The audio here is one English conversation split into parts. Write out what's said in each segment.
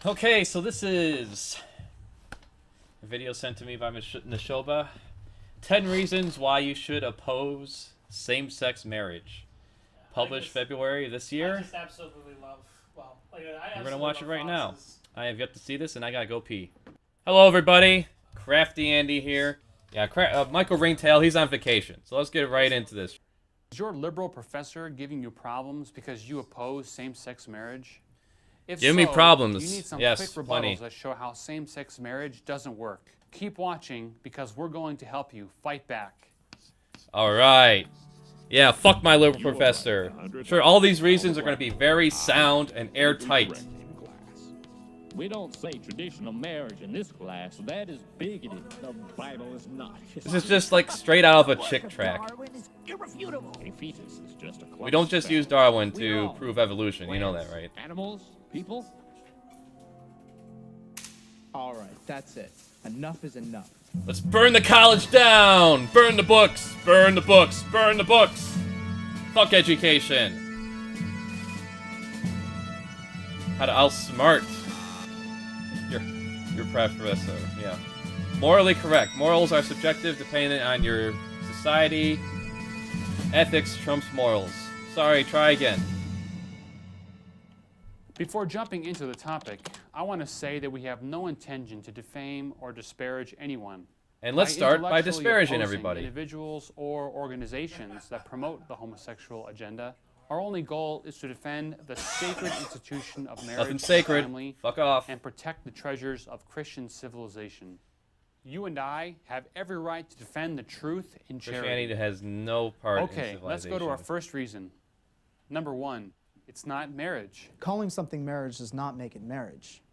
Okay, so this is a video sent to me by Nishoba. 10 reasons why you should oppose same-sex marriage. Published February this year. I just absolutely love. Well, like, I We're gonna watch it right now. Fox's. I have yet to see this, and I gotta go pee. Hello, everybody. Crafty Andy here. Yeah, Michael Ringtail. He's on vacation, so let's get right into this. Is your liberal professor giving you problems because you oppose same-sex marriage? If Give me so, problems. you need some Yes, quick rebuttals plenty. that show how same-sex marriage doesn't work. Keep watching because we're going to help you fight back. All right. Yeah, fuck my liberal professor. Sure, all these reasons are going to be very sound and airtight. We don't say traditional marriage in this class. That is bigoted. The Bible is not. This is just like straight out of a chick track. A fetus is just a We don't just use Darwin to prove evolution. You know that, right? Animals, people. All right, that's it. Enough is enough. Let's burn the college down! Burn the books! Burn the books! Burn the books! Fuck education! How to outsmart your professor, yeah. Morally correct. Morals are subjective, dependent on your society. Ethics trumps morals. Sorry, try again. Before jumping into the topic, I want to say that we have no intention to defame or disparage anyone. And let's start by intellectually disparaging opposing everybody. Individuals or organizations that promote the homosexual agenda. Our only goal is to defend the sacred institution of marriage Nothing sacred. and family Fuck off. and protect the treasures of Christian civilization. You and I have every right to defend the truth in charity. Christianity has no part in Okay, civilization. let's go to our first reason. Number one, it's not marriage. Calling something marriage does not make it marriage.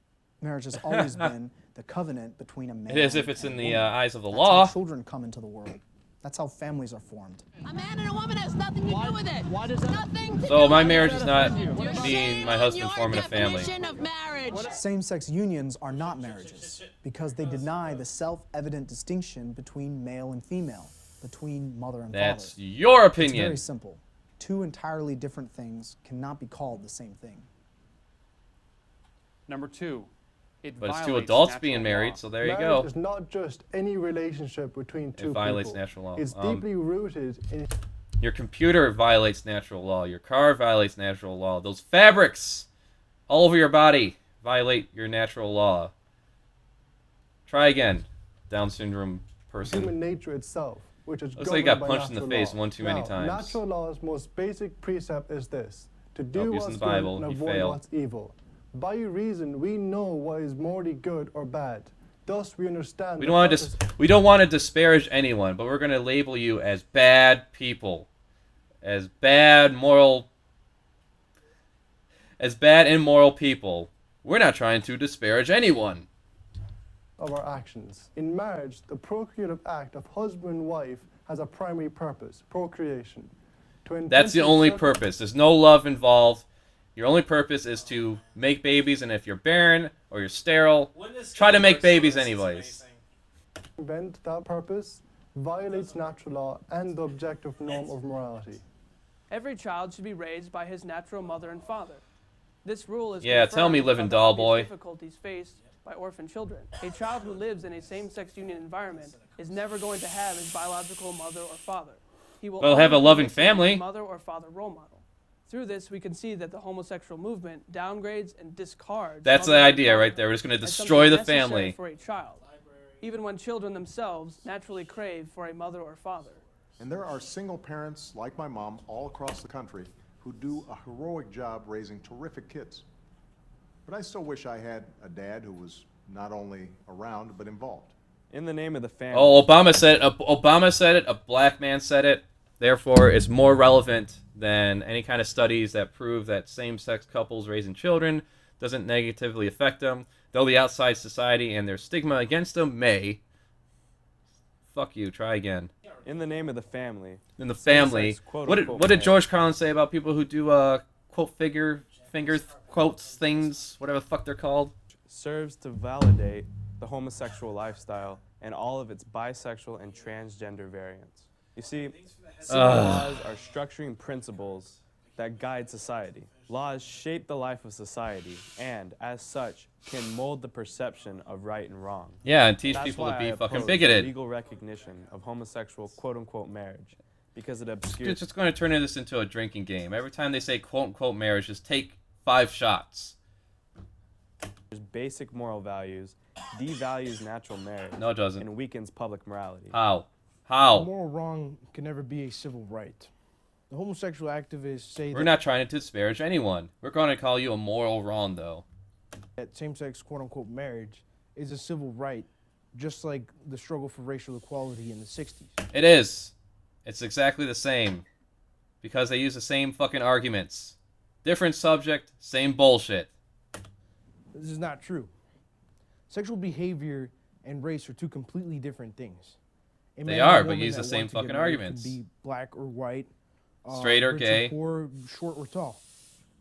Marriage has always been the covenant between a man It is if it's and in a the woman. eyes of the That's law. how children come into the world. That's how families are formed. A man and a woman has nothing to do with it. Why does that? Nothing to So do my with marriage it. is not You're me and shame my on husband your forming a family. definition of marriage. Same-sex unions are not marriages because they deny the self-evident distinction between male and female, between mother and That's father. your It's opinion. very simple. Two entirely different things cannot be called the same thing. Number two, it But it's two violates adults natural being married, law. so there you Marriage go. is not just any relationship between two It violates people. natural law. It's deeply rooted in Your computer violates natural law. Your car violates natural law. Those fabrics all over your body violate your natural law. Try again, Down syndrome person. human nature itself, which is Looks like you got governed by punched in the natural face law. one too many Now, times. Natural law's most basic precept is this: to do using what's the good Bible, and you avoid fail. what's evil. By reason, we know what is morally good or bad. Thus, we understand. We the don't want purpose- to. We don't want to disparage anyone, but we're going to label you as bad people, as bad immoral people. We're not trying to disparage anyone. of our actions. In marriage, the procreative act of husband and wife has a primary purpose: procreation. To That's the intentionally only circum- purpose. There's no love involved. Your only purpose is to make babies, and if you're barren or you're sterile, try to make babies anyways. Invent that purpose violates natural law and the objective norm of morality. Every child should be raised by his natural mother and father. This rule is Yeah, tell me, confirmed living by the doll obvious boy. difficulties faced by orphan children. A child who lives in a same-sex union environment is never going to have his biological mother or father. He will Well, have a always be loving missing his family. mother or father role model. Through this, we can see that the homosexual movement downgrades and discards. That's the mother and idea father right there. We're just going to as destroy something the necessary family. for a child, even when children themselves naturally crave for a mother or father. And there are single parents like my mom all across the country who do a heroic job raising terrific kids. But I still wish I had a dad who was not only around but involved. In the name of the family. Oh, Obama said it. Obama said it. A black man said it. Therefore, it's more relevant than any kind of studies that prove that same-sex couples raising children doesn't negatively affect them, though the outside society and their stigma against them may. Fuck you. Try again. In the name of the family. In the family. Same-sex, quote, What did unquote, what did marriage. George Carlin say about people who do quote finger quotes things, whatever the fuck they're called? Serves to validate the homosexual lifestyle and all of its bisexual and transgender variants. You see, civil laws are structuring principles that guide society. Laws shape the life of society and, as such, can mold the perception of right and wrong. Yeah, and teach That's people to why be I fucking oppose bigoted. the legal recognition of homosexual quote-unquote marriage, because it obscures... It's just going to turn this into a drinking game. Every time they say quote-unquote marriage, just take 5 shots. basic moral values, devalues natural marriage, No, it doesn't. and weakens public morality. How? How? Moral wrong can never be a civil right. The homosexual activists say We're not trying to disparage anyone. We're going to call you a moral wrong, though. that same-sex quote-unquote marriage is a civil right, just like the struggle for racial equality in the 60s. It is. It's exactly the same. Because they use the same fucking arguments. Different subject, same bullshit. This is not true. Sexual behavior and race are two completely different things. A man They and a are, but woman use the that same want to get fucking married arguments. Can be black or white, Straight or rich gay. poor, short or tall.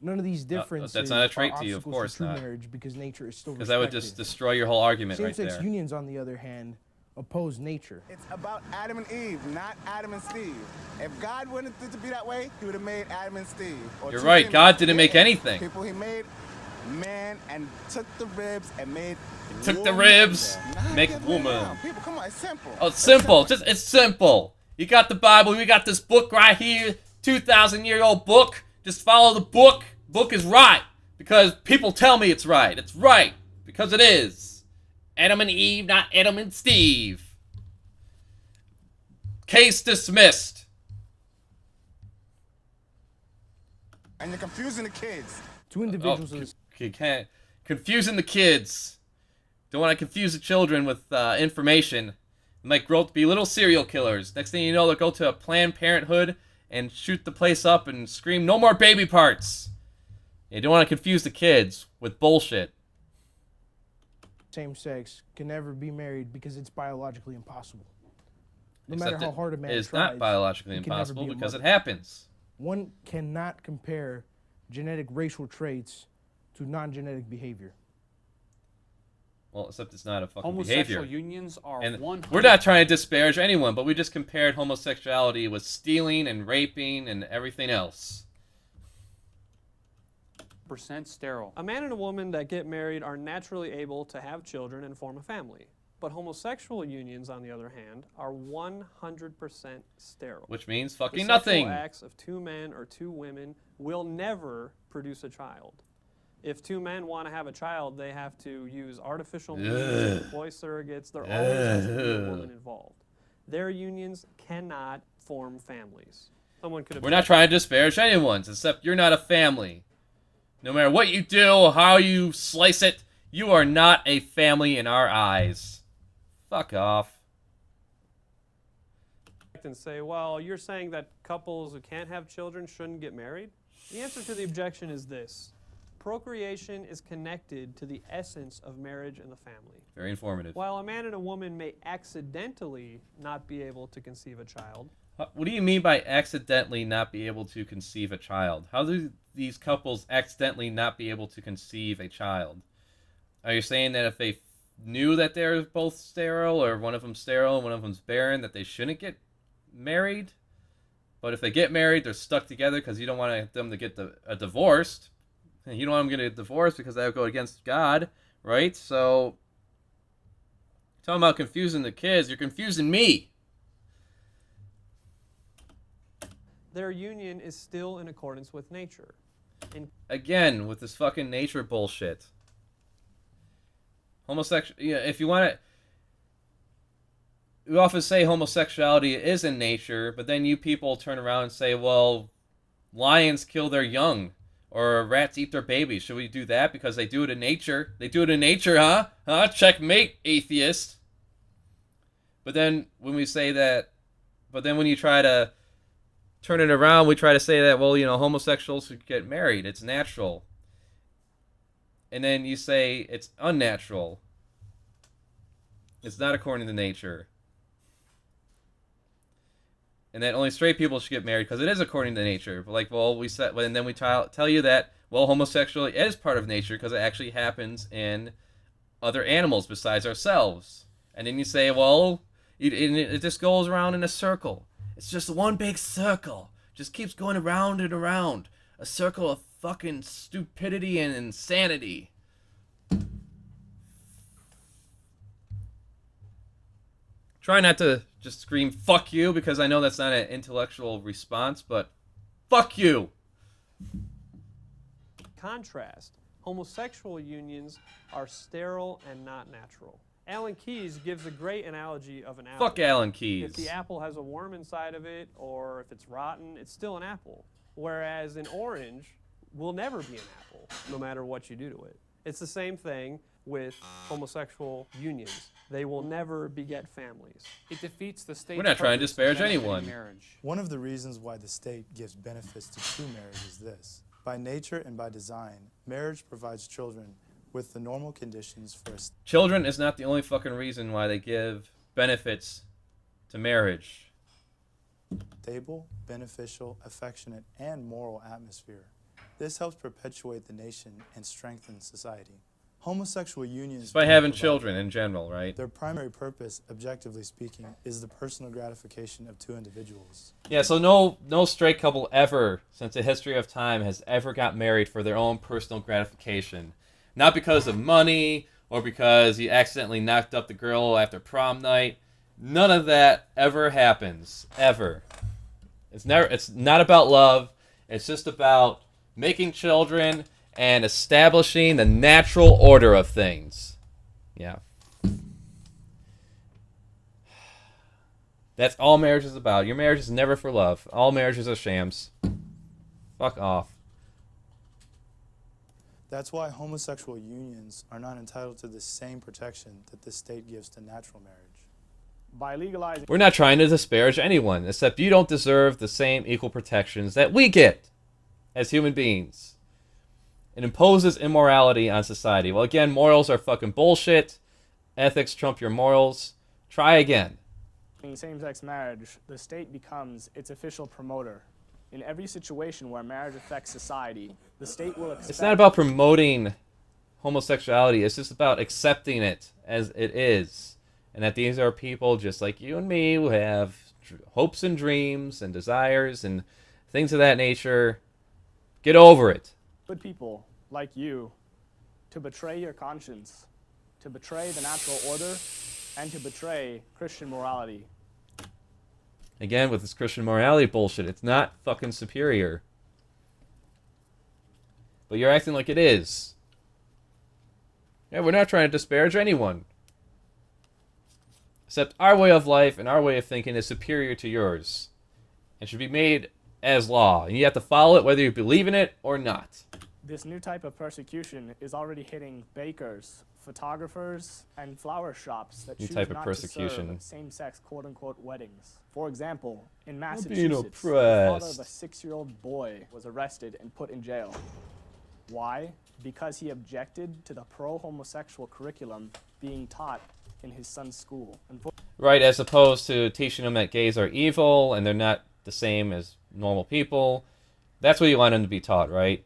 None of these differences that's not a trait are to you, of obstacles course true not. marriage because nature is still Because that would just destroy your whole argument right Same-sex there. unions, on the other hand, oppose nature. It's about Adam and Eve, not Adam and Steve. If God wanted it to be that way, he would have made Adam and Steve. Or You're two right, females. God didn't make Yeah. anything. People he made man and took the ribs and made Took the woman ribs, there. Nah, make get woman. around. People, come on, it's simple. Oh, it's simple. It's simple. You got the Bible. We got this book right here. 2,000-year-old book. Just follow the book. Book is right. Because people tell me it's right. It's right. Because it is. Adam and Eve, not Adam and Steve. Case dismissed. And you're confusing the kids. Two individuals You can't. Confusing the kids. Don't want to confuse the children with information. They might grow up to be little serial killers. Next thing you know, they'll go to a Planned Parenthood and shoot the place up and scream, "No more baby parts!" You don't want to confuse the kids with bullshit. same sex can never be married because it's biologically impossible. No Except matter how hard a man it is tries, not biologically he can never impossible be a because it mother. happens. One cannot compare genetic racial traits to non-genetic behavior. Well, except it's not a fucking Homosexual behavior. unions are And 100 we're not trying to disparage anyone, but we just compared homosexuality with stealing and raping and everything else. percent sterile. A man and a woman that get married are naturally able to have children and form a family. But homosexual unions, on the other hand, are 100% sterile. Which means The fucking sexual nothing. acts of two men or two women will never produce a child. If two men want to have a child, they have to use artificial means, Ugh. employ surrogates. There always has to be a Ugh. woman involved. Their unions cannot form families. Someone could We're not trying to disparage anyone's, except you're not a family. No matter what you do or how you slice it, you are not a family in our eyes. Fuck off. and say, well, you're saying that couples who can't have children shouldn't get married? The answer to the objection is this. Procreation is connected to the essence of marriage and the family. Very informative. While a man and a woman may accidentally not be able to conceive a child, What do you mean by accidentally not be able to conceive a child? How do these couples accidentally not be able to conceive a child? Are you saying that if they knew that they're both sterile, or one of them's sterile and one of them's barren, that they shouldn't get married? But if they get married, they're stuck together because you don't want them to get divorced. And you don't want them to get divorced because that would go against God, right? So, talking about confusing the kids, you're confusing me. their union is still in accordance with nature. Again, with this fucking nature bullshit. Yeah, if you want to... We often say homosexuality is in nature, but then you people turn around and say, well, lions kill their young, or rats eat their babies. Should we do that because they do it in nature? They do it in nature, huh? Huh? Checkmate, atheist. But then when we say that... But then when you try to turn it around, we try to say that, well, you know, homosexuals should get married. It's natural. And then you say it's unnatural. It's not according to nature. And that only straight people should get married because it is according to nature. But like, well, we said, and then we tell you that, well, homosexuality is part of nature because it actually happens in other animals besides ourselves. And then you say, well, it just goes around in a circle. It's just one big circle. Just keeps going around and around. A circle of fucking stupidity and insanity. Try not to just scream fuck you, because I know that's not an intellectual response, but fuck you. Contrast, homosexual unions are sterile and not natural. Alan Keyes gives a great analogy of an apple. Fuck Alan Keyes. If the apple has a worm inside of it, or if it's rotten, it's still an apple. Whereas an orange will never be an apple, no matter what you do to it. It's the same thing with homosexual unions. They will never beget families. It defeats the state. We're not trying to disparage anyone. Marriage. One of the reasons why the state gives benefits to true marriage is this. By nature and by design, marriage provides children with the normal conditions for a Children is not the only fucking reason why they give benefits to marriage. stable, beneficial, affectionate, and moral atmosphere. This helps perpetuate the nation and strengthen society. Homosexual unions... Just by having children in general, right? Their primary purpose, objectively speaking, is the personal gratification of two individuals. Yeah, so no straight couple ever, since the history of time, has ever got married for their own personal gratification. Not because of money, or because he accidentally knocked up the girl after prom night. None of that ever happens. Ever. It's not about love. It's just about making children and establishing the natural order of things. Yeah. That's all marriage is about. Your marriage is never for love. All marriages are shams. Fuck off. That's why homosexual unions are not entitled to the same protection that the state gives to natural marriage. By legalizing... We're not trying to disparage anyone, except you don't deserve the same equal protections that we get as human beings. It imposes immorality on society. Well, again, morals are fucking bullshit. Ethics trump your morals. Try again. In same-sex marriage, the state becomes its official promoter. In every situation where marriage affects society, the state will expect... It's not about promoting homosexuality. It's just about accepting it as it is. And that these are people just like you and me who have hopes and dreams and desires and things of that nature. Get over it. Good people, like you, to betray your conscience, to betray the natural order, and to betray Christian morality. Again, with this Christian morality bullshit, it's not fucking superior. But you're acting like it is. Yeah, we're not trying to disparage anyone. Except our way of life and our way of thinking is superior to yours. And should be made as law. And you have to follow it whether you believe in it or not. This new type of persecution is already hitting bakers, photographers, and flower shops that choose not to serve same-sex quote-unquote weddings. For example, in Massachusetts, the father of a 6-year-old boy was arrested and put in jail. Why? Because he objected to the pro-homosexual curriculum being taught in his son's school. Right, as opposed to teaching them that gays are evil and they're not the same as normal people. That's what you want them to be taught, right?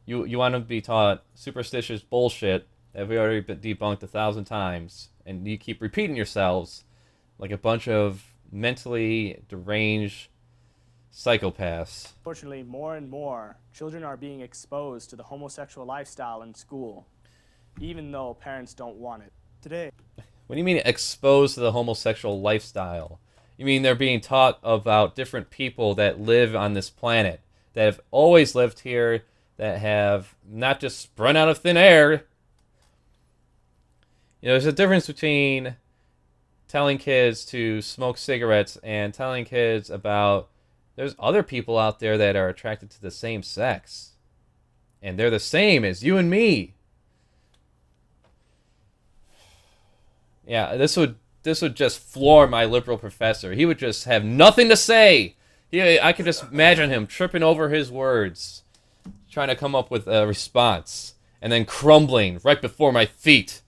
You want them to be taught superstitious bullshit that we already been debunked 1,000 times, and you keep repeating yourselves like a bunch of mentally deranged psychopaths. Unfortunately, more and more children are being exposed to the homosexual lifestyle in school, even though parents don't want it. Today. What do you mean exposed to the homosexual lifestyle? You mean they're being taught about different people that live on this planet, that have always lived here, that have not just sprung out of thin air. You know, there's a difference between telling kids to smoke cigarettes and telling kids about there's other people out there that are attracted to the same sex. And they're the same as you and me. Yeah, this would just floor my liberal professor. He would just have nothing to say. I could just imagine him tripping over his words, trying to come up with a response, and then crumbling right before my feet.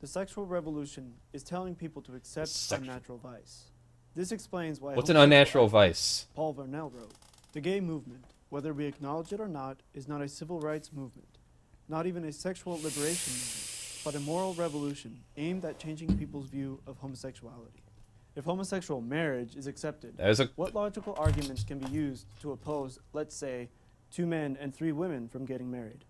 The sexual revolution is telling people to accept unnatural vice. This explains why... What's an unnatural vice? Paul Varnell wrote, "The gay movement, whether we acknowledge it or not, is not a civil rights movement, not even a sexual liberation movement, but a moral revolution aimed at changing people's view of homosexuality. If homosexual marriage is accepted, There's a... what logical arguments can be used to oppose, let's say, 2 men and 3 women from getting married?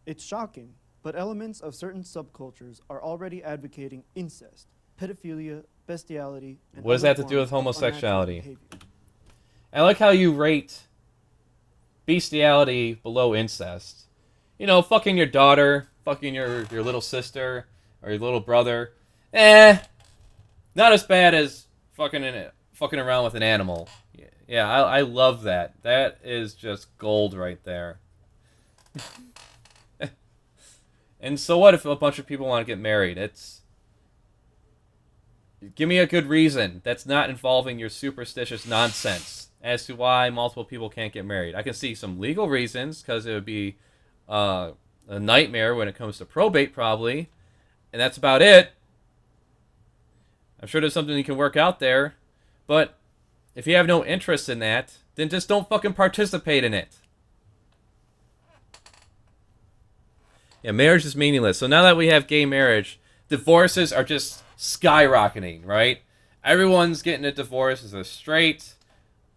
It's shocking, but elements of certain subcultures are already advocating incest, pedophilia, bestiality, and What does other that have to do with forms of unnatural homosexuality? behavior. I like how you rate bestiality below incest. You know, fucking your daughter, fucking your little sister, or your little brother. Not as bad as fucking around with an animal. Yeah, I love that. That is just gold right there. And so what if a bunch of people want to get married? Give me a good reason that's not involving your superstitious nonsense as to why multiple people can't get married. I can see some legal reasons, because it would be a nightmare when it comes to probate, probably. And that's about it. I'm sure there's something you can work out there. But if you have no interest in that, then just don't fucking participate in it. Yeah, marriage is meaningless. So now that we have gay marriage, divorces are just skyrocketing, right? Everyone's getting a divorce, as they're straight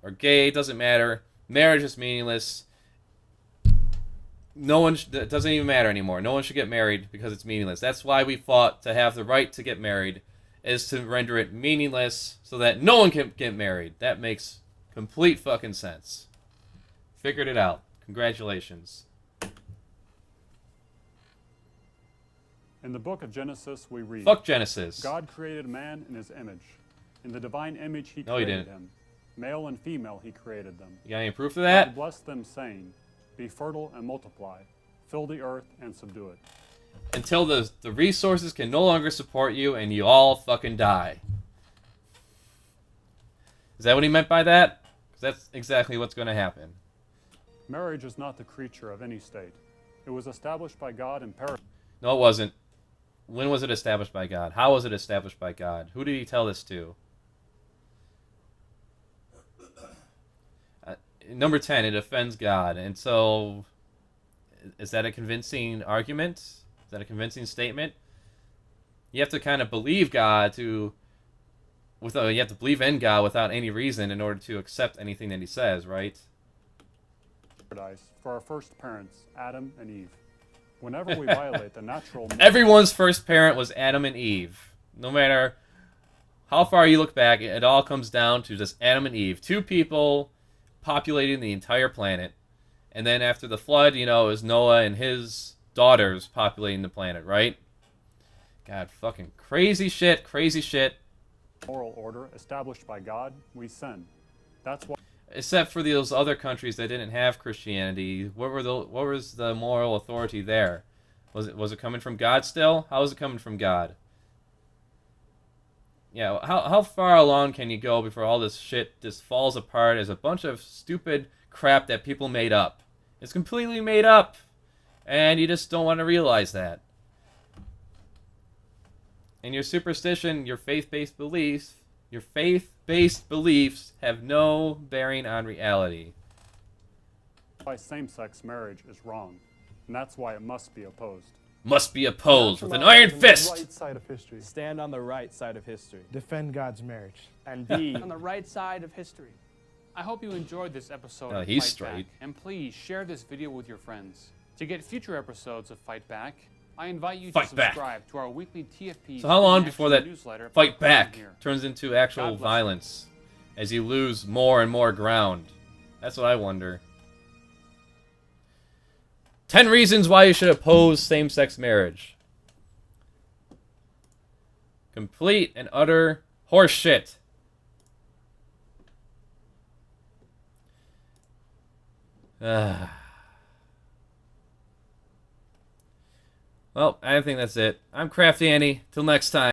or gay, doesn't matter. Marriage is meaningless. It doesn't even matter anymore. No one should get married because it's meaningless. That's why we fought to have the right to get married, is to render it meaningless so that no one can get married. That makes complete fucking sense. Figured it out. Congratulations. In the book of Genesis, we read, Fuck Genesis. God created man in his image. In the divine image, he No, he created didn't. him. Male and female, he created them. You got any proof of that? God blessed them, saying, be fertile and multiply. Fill the earth and subdue it. Until the resources can no longer support you and you all fucking die. Is that what he meant by that? Because that's exactly what's going to happen. Marriage is not the creature of any state. It was established by God in paradise. No, it wasn't. When was it established by God? How was it established by God? Who did he tell this to? Number 10, it offends God. And so, is that a convincing argument? Is that a convincing statement? You have to kind of believe God you have to believe in God without any reason in order to accept anything that he says, right? Paradise for our first parents, Adam and Eve. Whenever we violate the natural... Everyone's first parent was Adam and Eve. No matter how far you look back, it all comes down to just Adam and Eve. 2 people populating the entire planet. And then after the flood, it was Noah and his daughters populating the planet, right? God, fucking crazy shit, crazy shit. Moral order established by God, we sin. That's why... Except for those other countries that didn't have Christianity, what was the moral authority there? Was it coming from God still? How was it coming from God? Yeah, how far along can you go before all this shit just falls apart as a bunch of stupid crap that people made up? It's completely made up, and you just don't want to realize that. And your superstition, your faith-based beliefs have no bearing on reality. Why same-sex marriage is wrong, and that's why it must be opposed. Must be opposed with an iron fist. Right side of history. Stand on the right side of history. Defend God's marriage. And be on the right side of history. I hope you enjoyed this episode Oh, of he's Fight straight. Back, and please share this video with your friends. To get future episodes of Fight Back, I invite you to Fight Back. subscribe to our weekly TFP. So how long Free before Action that newsletter Fight by Back here. turns into actual God bless you. violence as you lose more and more ground? That's what I wonder. 10 reasons why you should oppose same-sex marriage. Complete and utter horseshit. Well, I think that's it. I'm Crafty Andy. Till next time.